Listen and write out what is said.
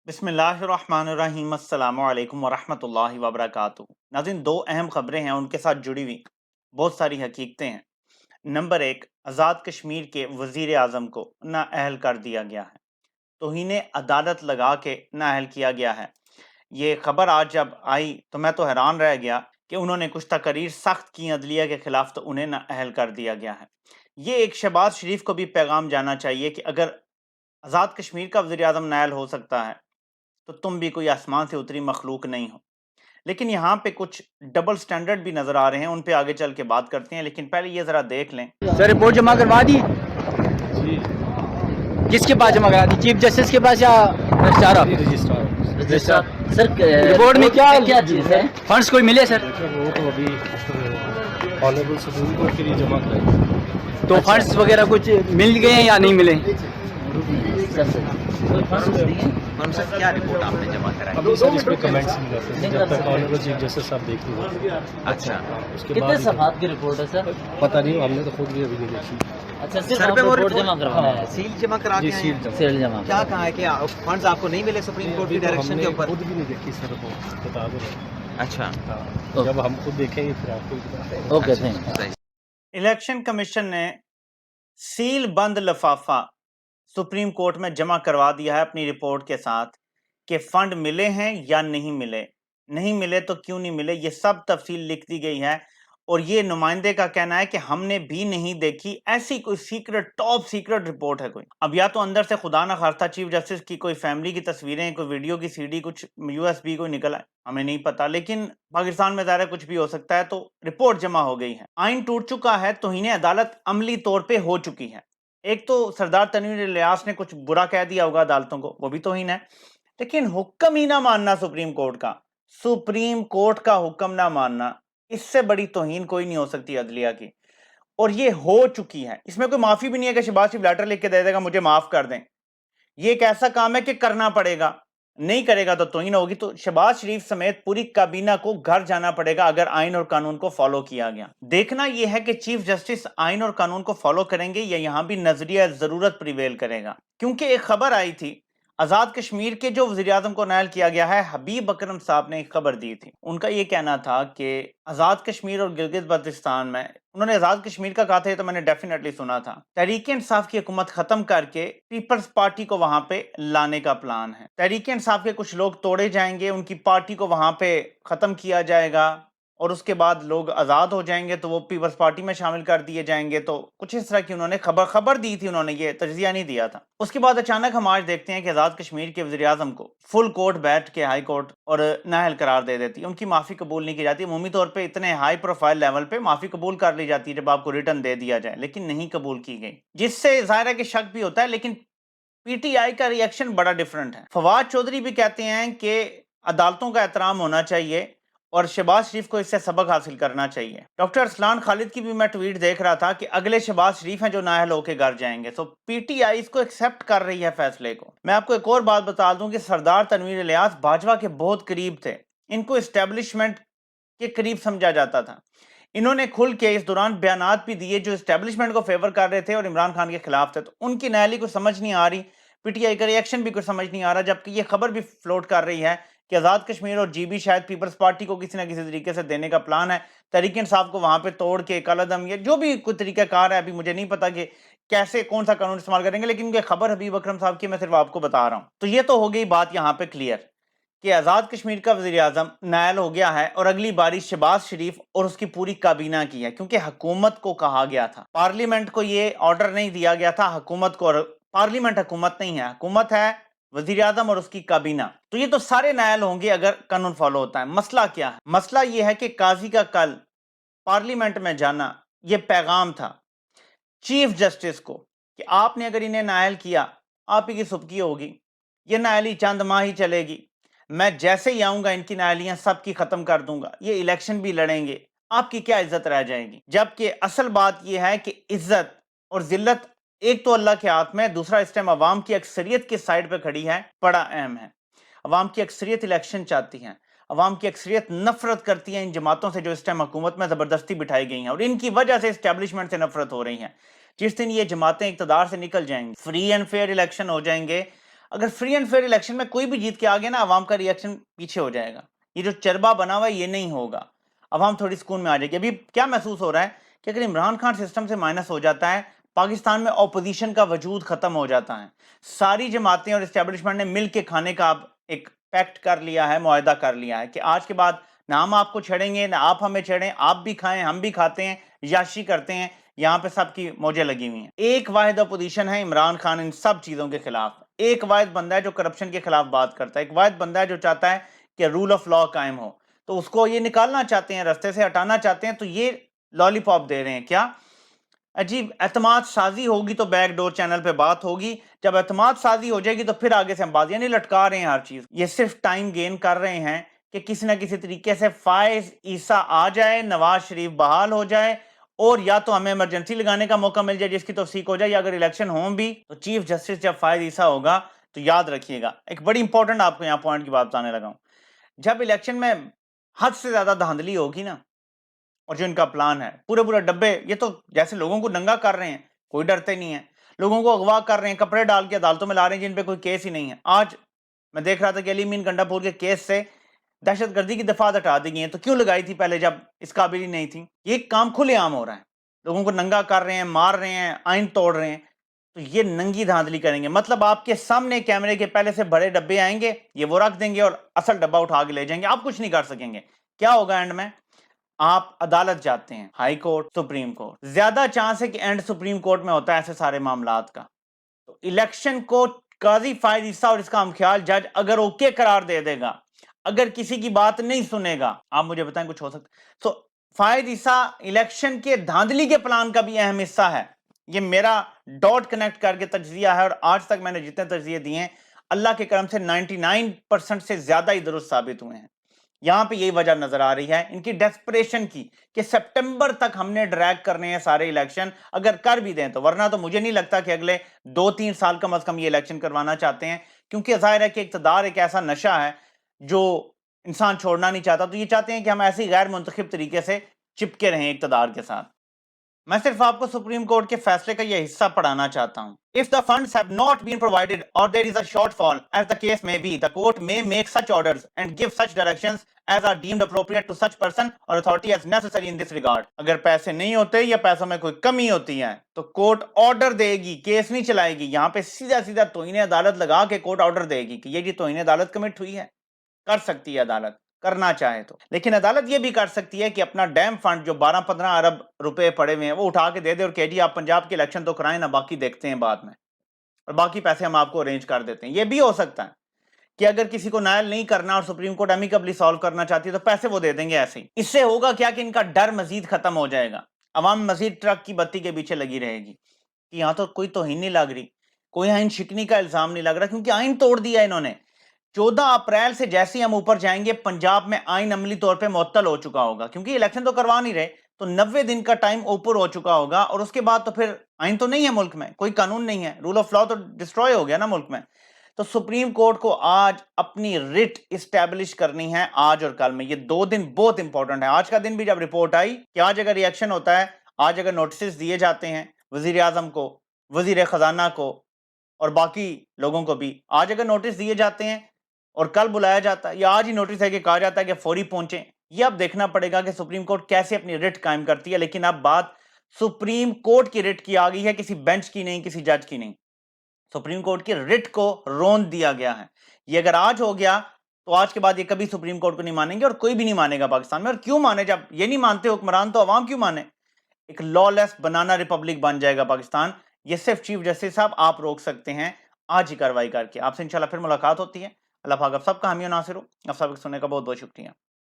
बिस्मिल्लाहिर्रहमानिर्रहीम अस्सलाम वालेकुम वरहमतुल्लाहि वबरकातुहू। नाज़रीन, दो अहम खबरें हैं, उनके साथ जुड़ी हुई बहुत सारी हकीकतें हैं। नंबर एक, आज़ाद कश्मीर के वज़ीर आज़म को नाअहल कर दिया गया है, तौहीन अदालत लगा के नाअहल किया गया है। ये खबर आज जब आई तो मैं तो हैरान रह गया कि उन्होंने कुछ तकरीर सख्त की अदलिया के खिलाफ, तो उन्हें नाअहल कर दिया गया है। ये एक शहबाज शरीफ को भी पैगाम जाना चाहिए कि अगर आज़ाद कश्मीर का वज़ीर आज़म नाअहल हो सकता है तो तुम भी कोई आसमान से उतरी मखलूक नहीं हो। लेकिन यहाँ पे कुछ डबल स्टैंडर्ड भी नजर आ रहे हैं, उन पे आगे चल के बात करते हैं, लेकिन पहले ये जरा देख लें। सर रिपोर्ट जमा करवा दी जी किसके पास जमा करा दी? चीफ जस्टिस के पास या रजिस्ट्रार? रजिस्ट्रार सर रिपोर्ट में क्या क्या चीज़ है? फंड्स कोई मिले सर? वो तो अभी ऑनरेबल सुप्रीम कोर्ट के लिए जमा कराए। तो फंड्स वगैरह कुछ मिल गए हैं या नहीं मिले? कोई फंड्स नहीं है? क्या रिपोर्ट आपने जमा कराई? अभी सर इस पे कमेंट्स नहीं करते हैं, जब तक ऑनरेबल चीफ जस्टिस साहब देख लेंगे। अच्छा, उसके कितने बाद ही सफात की रिपोर्ट है सर? पता नहीं, हमने तो खुद भी अभी नहीं देखी। अच्छा, सिर्फ आप रिपोर्ट जमा करवाना है? सील जमा करा जी के आए सील हैं। जमा सील जमा क्या कहा है कि फंड्स आपको नहीं मिले सुप्रीम कोर्ट की अभी तो डायरेक्शन हमने के ऊपर? खुद भी नहीं देखी सर, रिपोर्ट बता दो। अच्छा, हाँ, जब हम खुद देखेंगे फिर आपको भी बताएंगे। ओके, थैंक इलेक्शन कमीशन ने सील बंद लिफाफा सुप्रीम कोर्ट में जमा करवा दिया है अपनी रिपोर्ट के साथ कि फंड मिले हैं या नहीं मिले, नहीं मिले तो क्यों नहीं मिले, ये सब तफसील लिख दी गई है। और ये नुमाइंदे का कहना है कि हमने भी नहीं देखी, ऐसी कोई सीक्रेट, टॉप सीक्रेट रिपोर्ट है कोई। अब या तो अंदर से खुदा ना खास्ता चीफ जस्टिस की कोई फैमिली की तस्वीरें, कोई वीडियो की सीडी, कुछ यूएसबी कोई निकल आए, हमें नहीं पता। लेकिन पाकिस्तान में ज़ाहिर है कुछ भी हो सकता है। तो रिपोर्ट जमा हो गई है, आइन टूट चुका है, तौहीन अदालत अमली तौर पर हो चुकी है। एक तो सरदार तनवीर इलियास ने कुछ बुरा कह दिया होगा अदालतों को, वो भी तौहीन है। लेकिन हुक्म ही ना मानना सुप्रीम कोर्ट का, सुप्रीम कोर्ट का हुक्म ना मानना, इससे बड़ी तौहीन कोई नहीं हो सकती अदलिया की। और ये हो चुकी है, इसमें कोई माफी भी नहीं है कि शहबाज शरीफ लेटर लिख के दे देगा मुझे माफ कर दें। ये एक ऐसा काम है कि करना पड़ेगा, नहीं करेगा तो तौहीन होगी। तो शहबाज शरीफ समेत पूरी काबीना को घर जाना पड़ेगा अगर आइन और कानून को फॉलो किया गया। देखना यह है कि चीफ जस्टिस आइन और कानून को फॉलो करेंगे या यहां भी नजरिया जरूरत प्रिवेल करेगा। क्योंकि एक खबर आई थी, आजाद कश्मीर के जो वज़ीर आज़म को नायल किया गया है, हबीब अकरम साहब ने एक खबर दी थी। उनका ये कहना था कि आजाद कश्मीर और गिलगित बल्तिस्तान में, उन्होंने आजाद कश्मीर का कहा था, तो मैंने डेफिनेटली सुना था, तहरीक इंसाफ की हुकूमत खत्म करके पीपल्स पार्टी को वहां पे लाने का प्लान है। तहरीक इंसाफ के कुछ लोग तोड़े जाएंगे, उनकी पार्टी को वहां पे खत्म किया जाएगा और उसके बाद लोग आज़ाद हो जाएंगे तो वो पीपल्स पार्टी में शामिल कर दिए जाएंगे। तो कुछ इस तरह की उन्होंने खबर दी थी, उन्होंने ये तज्जिया नहीं दिया था। उसके बाद अचानक हम आज देखते हैं कि आज़ाद कश्मीर के वज़ीर आज़म को फुल कोर्ट बैठ के हाई कोर्ट और नाअहल करार दे देती है, उनकी माफ़ी कबूल नहीं की जाती। अमूमी तौर पर इतने हाई प्रोफाइल लेवल पे माफ़ी कबूल कर ली जाती है जब आपको रिटर्न दे दिया जाए, लेकिन नहीं कबूल की गई, जिससे ज़ाहिर है कि शक भी होता है। लेकिन पीटीआई का रिएक्शन बड़ा डिफरेंट है। फवाद चौधरी भी कहते हैं कि अदालतों का एहतराम होना चाहिए और शहबाज शरीफ को इससे सबक हासिल करना चाहिए। डॉक्टर अरसलान खालिद की भी मैं ट्वीट देख रहा था कि अगले शहबाज शरीफ हैं जो नाअहल होकर घर जाएंगे। तो पीटीआई इसको एक्सेप्ट कर रही है फैसले को। मैं आपको एक और बात बता दूं कि सरदार तनवीर इलियास भाजपा के बहुत करीब थे, इनको एस्टेब्लिशमेंट के करीब समझा जाता था। इन्होंने खुल के इस दौरान बयानात भी दिए जो एस्टेब्लिशमेंट को फेवर कर रहे थे और इमरान खान के खिलाफ थे। तो उनकी नाअहली को समझ नहीं आ रही, पीटीआई का रिएक्शन भी कुछ समझ नहीं आ रहा, जबकि ये खबर भी फ्लोट कर रही है कि आज़ाद कश्मीर और जीबी शायद पीपल्स पार्टी को किसी ना किसी तरीके से देने का प्लान है। तहरीक इंसाफ को वहां पे तोड़ के कलदम या जो भी कोई तरीकाकार है, अभी मुझे नहीं पता कि कैसे कौन सा कानून इस्तेमाल करेंगे, लेकिन ये खबर हबीब अकरम साहब की मैं सिर्फ आपको बता रहा हूं। तो ये तो हो गई बात यहाँ पे क्लियर कि आज़ाद कश्मीर का वज़ीर आज़म नाअहल हो गया है और अगली बारी शहबाज शरीफ और उसकी पूरी काबीना की है, क्योंकि हुकूमत को कहा गया था, पार्लियामेंट को ये ऑर्डर नहीं दिया गया था, हुकूमत को। और पार्लियामेंट हुकूमत नहीं है, हुकूमत है वज़ीर आज़म और उसकी काबीना। तो ये तो सारे नाअहल होंगे अगर कानून फॉलो होता है। मसला क्या है? मसला ये है कि काजी का कल पार्लियामेंट में जाना, ये पैगाम था चीफ जस्टिस को कि आपने अगर इन्हें नाअहल किया, आप ही की सुबकी होगी, ये नाअहली चंद माह ही चलेगी, मैं जैसे ही आऊंगा इनकी नाअहलियां सबकी खत्म कर दूंगा, ये इलेक्शन भी लड़ेंगे, आपकी क्या इज्जत रह जाएगी। जबकि असल बात यह है कि इज्जत और जिल्लत एक तो अल्लाह के हाथ में, दूसरा इस टाइम अवाम की अक्सरियत की साइड पे खड़ी है, बड़ा अहम है। अवाम की अक्सरियत इलेक्शन चाहती है, अवाम की अक्सरियत नफरत करती है इन जमातों से जो इस टाइम हुकूमत में जबरदस्ती बिठाई गई हैं और इनकी वजह से इस्टेब्लिशमेंट से नफरत हो रही है। जिस दिन ये जमातें इक़्तिदार से निकल जाएंगी, फ्री एंड फेयर इलेक्शन हो जाएंगे, अगर फ्री एंड फेयर इलेक्शन में कोई भी जीत के आ गया ना, अवाम का रिएक्शन पीछे हो जाएगा, ये जो चरबा बना हुआ है ये नहीं होगा, अवाम थोड़ी सुकून में आ जाएगी। अभी क्या महसूस हो रहा है कि अगर इमरान खान सिस्टम से माइनस हो जाता है, पाकिस्तान में ऑपोजिशन का वजूद खत्म हो जाता है। सारी जमातें और इस्टेब्लिशमेंट ने मिल के खाने का अब एक पैक्ट कर लिया है, मुआहदा कर लिया है कि आज के बाद ना हम आपको छेड़ेंगे ना आप हमें छेड़ें, आप भी खाएं हम भी खाते हैं, याशी करते हैं, यहाँ पे सबकी मौजें लगी हुई हैं। एक वाहिद अपोजिशन है इमरान खान इन सब चीजों के खिलाफ, एक वाहिद बंदा है जो करप्शन के खिलाफ बात करता है, एक वाहिद बंदा है जो चाहता है कि रूल ऑफ लॉ कायम हो, तो उसको ये निकालना चाहते हैं, रास्ते से हटाना चाहते हैं, तो ये लॉलीपॉप दे रहे हैं। क्या अजीब, एतमाद साजी होगी तो बैक डोर चैनल पे बात होगी, जब एतमाद साजी हो जाएगी तो फिर आगे से हम बात, यानी लटका रहे हैं हर चीज। ये सिर्फ टाइम गेन कर रहे हैं कि किसी ना किसी तरीके से फायज ईसा आ जाए, नवाज शरीफ बहाल हो जाए, और या तो हमें इमरजेंसी लगाने का मौका मिल जाए जिसकी तौसीक हो जाए, या अगर इलेक्शन हो भी तो चीफ जस्टिस जब फायज ईसा होगा तो याद रखिएगा, एक बड़ी इंपॉर्टेंट आपको यहाँ पॉइंट की बात बताने लगा हूं, जब इलेक्शन में हद से ज्यादा धांधली होगी ना, और जो इनका प्लान है पूरे डब्बे, ये तो जैसे लोगों को नंगा कर रहे हैं, कोई डरते नहीं है, लोगों को अगवा कर रहे हैं, कपड़े डाल के अदालतों में ला रहे हैं जिन पे कोई केस ही नहीं है। आज मैं देख रहा था कि अली मीन गंडापुर के केस से दहशतगर्दी की दफात हटा दी गई है, तो क्यों लगाई थी पहले जब इस काबिल ही नहीं थी? ये काम खुलेआम हो रहा है, लोगों को नंगा कर रहे हैं, मार रहे हैं, आइन तोड़ रहे हैं, तो ये नंगी धांधली करेंगे, मतलब आपके सामने कैमरे के पहले से बड़े डब्बे आएंगे, ये वो रख देंगे और असल डब्बा उठा के ले जाएंगे, आप कुछ नहीं कर सकेंगे। क्या होगा एंड में? आप अदालत जाते हैं, हाई कोर्ट, सुप्रीम कोर्ट, ज्यादा चांस है कि एंड सुप्रीम कोर्ट में होता है ऐसे सारे मामलात का। तो इलेक्शन को काजी फायद ईसा और इसका हमख्याल जज अगर ओके करार दे देगा, अगर किसी की बात नहीं सुनेगा, आप मुझे बताएं कुछ हो सकता? तो फायद ईसा इलेक्शन के धांधली के प्लान का भी अहम हिस्सा है। ये मेरा डॉट कनेक्ट करके तज्जिया है, और आज तक मैंने जितने तज्जिए दिए हैं अल्लाह के करम से 99% से ज्यादा ही दुरुस्त साबित हुए हैं। यहां पे यही वजह नजर आ रही है इनकी डेस्परेशन की कि सितंबर तक हमने ड्रैग करने हैं सारे इलेक्शन, अगर कर भी दें तो, वरना तो मुझे नहीं लगता कि अगले 2-3 साल कम से कम ये इलेक्शन करवाना चाहते हैं, क्योंकि जाहिर है कि इक़्तिदार एक ऐसा नशा है जो इंसान छोड़ना नहीं चाहता, तो ये चाहते हैं कि हम ऐसे ही गैर मुंतखब तरीके से चिपके रहें इक़्तिदार के साथ। मैं सिर्फ आपको सुप्रीम कोर्ट के फैसले का यह हिस्सा पढ़ाना चाहता हूं। If the funds have not been provided or there is a shortfall, as the case may be, the court may make such orders and give such directions as are deemed appropriate to such person or authority as necessary in this regard. अगर पैसे नहीं होते या पैसों में कोई कमी होती है तो कोर्ट ऑर्डर देगी, केस नहीं चलाएगी। यहाँ पे सीधा सीधा तौहीन अदालत लगा के कोर्ट ऑर्डर देगी कि ये जी तौहीन अदालत कमिट हुई है। कर सकती है अदालत, करना चाहे तो, लेकिन अदालत ये भी कर सकती है कि अपना डैम फंड जो 12-15 अरब रुपए पड़े हुए हैं वो उठा के दे दे और कह जी आप पंजाब के इलेक्शन तो कराएं ना, बाकी देखते हैं बाद में, और बाकी पैसे हम आपको अरेंज कर देते हैं। ये भी हो सकता है कि अगर किसी को नायल नहीं करना और सुप्रीम कोर्ट अमिकबली सॉल्व करना चाहती है तो पैसे वो दे देंगे ऐसे ही। इससे होगा क्या कि इनका डर मजीद खत्म हो जाएगा, अवाम मजीद ट्रक की बत्ती के पीछे लगी रहेगी कि यहाँ तो कोई तौहीन नहीं लग रही, कोई आइन शिकनी का इल्जाम नहीं लग रहा, क्योंकि आइन तोड़ दिया इन्होंने। 14 अप्रैल से जैसे ही हम ऊपर जाएंगे पंजाब में आइन अमली तौर पे मुअत्तल हो चुका होगा, क्योंकि इलेक्शन तो करवा नहीं रहे, तो 90 दिन का टाइम ऊपर हो चुका होगा, और उसके बाद तो फिर आइन तो नहीं है मुल्क में, कोई कानून नहीं है, रूल ऑफ लॉ तो डिस्ट्रॉय हो गया ना मुल्क में। तो सुप्रीम कोर्ट को आज अपनी रिट इस्टेब्लिश करनी है आज और कल में। ये 2 दिन बहुत इंपॉर्टेंट है। आज का दिन भी जब रिपोर्ट आई कि आज अगर रिएक्शन होता है, आज अगर नोटिस दिए जाते हैं वजीर आजम को, वजीर खजाना को और बाकी लोगों को भी, आज अगर नोटिस दिए जाते हैं और कल बुलाया जाता है, या आज ही नोटिस है कि कहा जाता है कि फौरी पहुंचे, ये अब देखना पड़ेगा कि सुप्रीम कोर्ट कैसे अपनी रिट कायम करती है। लेकिन अब बात सुप्रीम कोर्ट की रिट की आ गई है, किसी बेंच की नहीं, किसी जज की नहीं। सुप्रीम कोर्ट की रिट को रोन दिया गया है। ये अगर आज हो गया तो आज के बाद ये कभी सुप्रीम कोर्ट को नहीं मानेंगे, और कोई भी नहीं मानेगा पाकिस्तान में। और क्यों माने? जब ये नहीं मानते हुक्मरान तो अवाम क्यों माने? एक लॉलेस बनाना रिपब्लिक बन जाएगा पाकिस्तान। ये सिर्फ चीफ जस्टिस साहब आप रोक सकते हैं आज ही कार्रवाई करके। आपसे इंशाल्लाह फिर मुलाकात होती है। अल्लाह पाक आप सबका हामी और नासिर हो। आप सबको सुनने का बहुत बहुत शुक्रिया।